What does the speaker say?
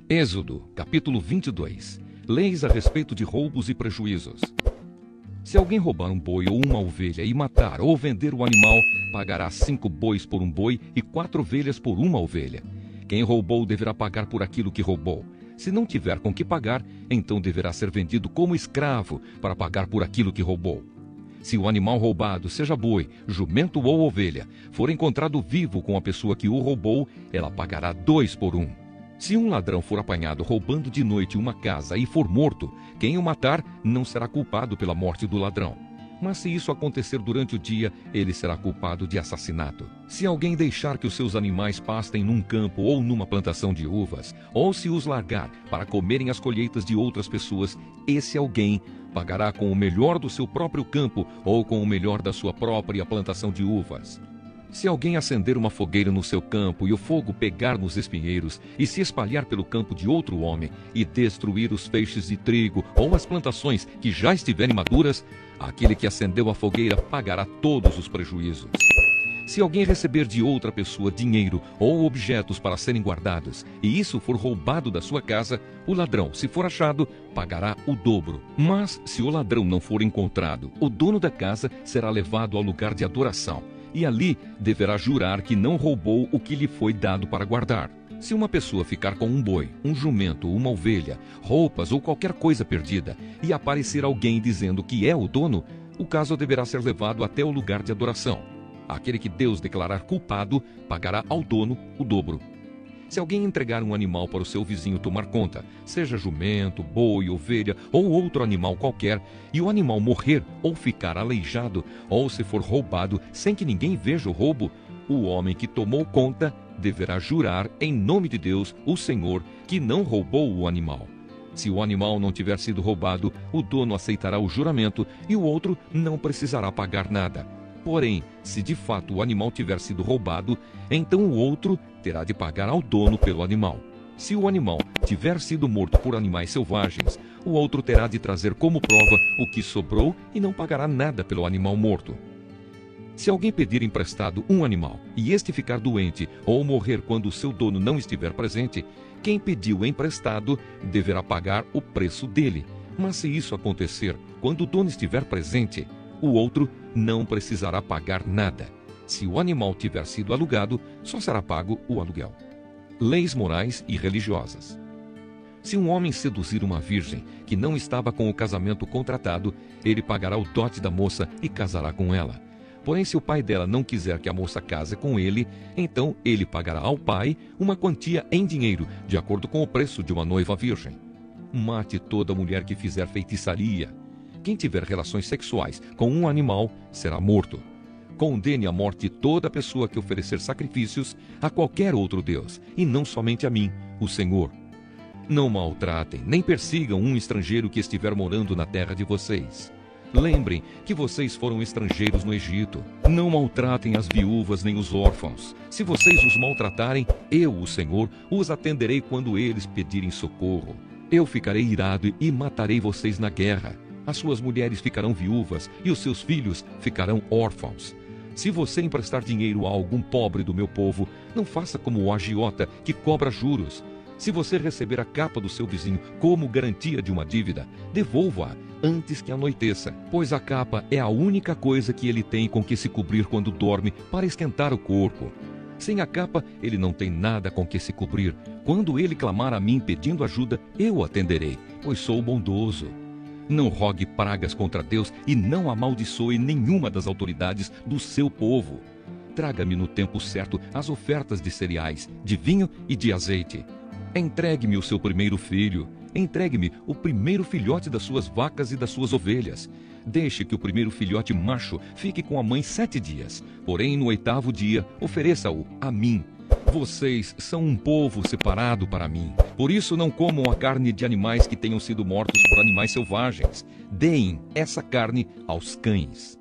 Êxodo, capítulo 22. Leis a respeito de roubos e prejuízos. Se alguém roubar um boi ou uma ovelha e matar ou vender o animal, pagará 5 bois por um boi e 4 ovelhas por uma ovelha. Quem roubou deverá pagar por aquilo que roubou. Se não tiver com que pagar, então deverá ser vendido como escravo para pagar por aquilo que roubou. Se o animal roubado, seja boi, jumento ou ovelha, for encontrado vivo com a pessoa que o roubou, ela pagará 2 por 1. Se um ladrão for apanhado roubando de noite uma casa e for morto, quem o matar não será culpado pela morte do ladrão. Mas se isso acontecer durante o dia, ele será culpado de assassinato. Se alguém deixar que os seus animais pastem num campo ou numa plantação de uvas, ou se os largar para comerem as colheitas de outras pessoas, esse alguém pagará com o melhor do seu próprio campo ou com o melhor da sua própria plantação de uvas. Se alguém acender uma fogueira no seu campo e o fogo pegar nos espinheiros e se espalhar pelo campo de outro homem e destruir os feixes de trigo ou as plantações que já estiverem maduras, aquele que acendeu a fogueira pagará todos os prejuízos. Se alguém receber de outra pessoa dinheiro ou objetos para serem guardados, e isso for roubado da sua casa, o ladrão, se for achado, pagará o dobro. Mas se o ladrão não for encontrado, o dono da casa será levado ao lugar de adoração, e ali deverá jurar que não roubou o que lhe foi dado para guardar. Se uma pessoa ficar com um boi, um jumento, uma ovelha, roupas ou qualquer coisa perdida, e aparecer alguém dizendo que é o dono, o caso deverá ser levado até o lugar de adoração. Aquele que Deus declarar culpado pagará ao dono o dobro. Se alguém entregar um animal para o seu vizinho tomar conta, seja jumento, boi, ovelha ou outro animal qualquer, e o animal morrer ou ficar aleijado, ou se for roubado sem que ninguém veja o roubo, o homem que tomou conta deverá jurar em nome de Deus, o Senhor, que não roubou o animal. Se o animal não tiver sido roubado, o dono aceitará o juramento e o outro não precisará pagar nada. Porém, se de fato o animal tiver sido roubado, então o outro terá de pagar ao dono pelo animal. Se o animal tiver sido morto por animais selvagens, o outro terá de trazer como prova o que sobrou e não pagará nada pelo animal morto. Se alguém pedir emprestado um animal e este ficar doente ou morrer quando o seu dono não estiver presente, quem pediu emprestado deverá pagar o preço dele. Mas se isso acontecer quando o dono estiver presente, o outro não precisará pagar nada. Se o animal tiver sido alugado, só será pago o aluguel. Leis morais e religiosas. Se um homem seduzir uma virgem que não estava com o casamento contratado, ele pagará o dote da moça e casará com ela. Porém, se o pai dela não quiser que a moça case com ele, então ele pagará ao pai uma quantia em dinheiro, de acordo com o preço de uma noiva virgem. Mate toda mulher que fizer feitiçaria. Quem tiver relações sexuais com um animal será morto. Condene à morte toda pessoa que oferecer sacrifícios a qualquer outro Deus, e não somente a mim, o Senhor. Não maltratem, nem persigam um estrangeiro que estiver morando na terra de vocês. Lembrem que vocês foram estrangeiros no Egito. Não maltratem as viúvas nem os órfãos. Se vocês os maltratarem, eu, o Senhor, os atenderei quando eles pedirem socorro. Eu ficarei irado e matarei vocês na guerra. As suas mulheres ficarão viúvas e os seus filhos ficarão órfãos. Se você emprestar dinheiro a algum pobre do meu povo, não faça como o agiota que cobra juros. Se você receber a capa do seu vizinho como garantia de uma dívida, devolva-a antes que anoiteça, pois a capa é a única coisa que ele tem com que se cobrir quando dorme para esquentar o corpo. Sem a capa, ele não tem nada com que se cobrir. Quando ele clamar a mim pedindo ajuda, eu o atenderei, pois sou bondoso. Não rogue pragas contra Deus e não amaldiçoe nenhuma das autoridades do seu povo. Traga-me no tempo certo as ofertas de cereais, de vinho e de azeite. Entregue-me o seu primeiro filho. Entregue-me o primeiro filhote das suas vacas e das suas ovelhas. Deixe que o primeiro filhote macho fique com a mãe 7 dias. Porém, no 8º dia, ofereça-o a mim. Vocês são um povo separado para mim. Por isso não comam a carne de animais que tenham sido mortos por animais selvagens. Deem essa carne aos cães.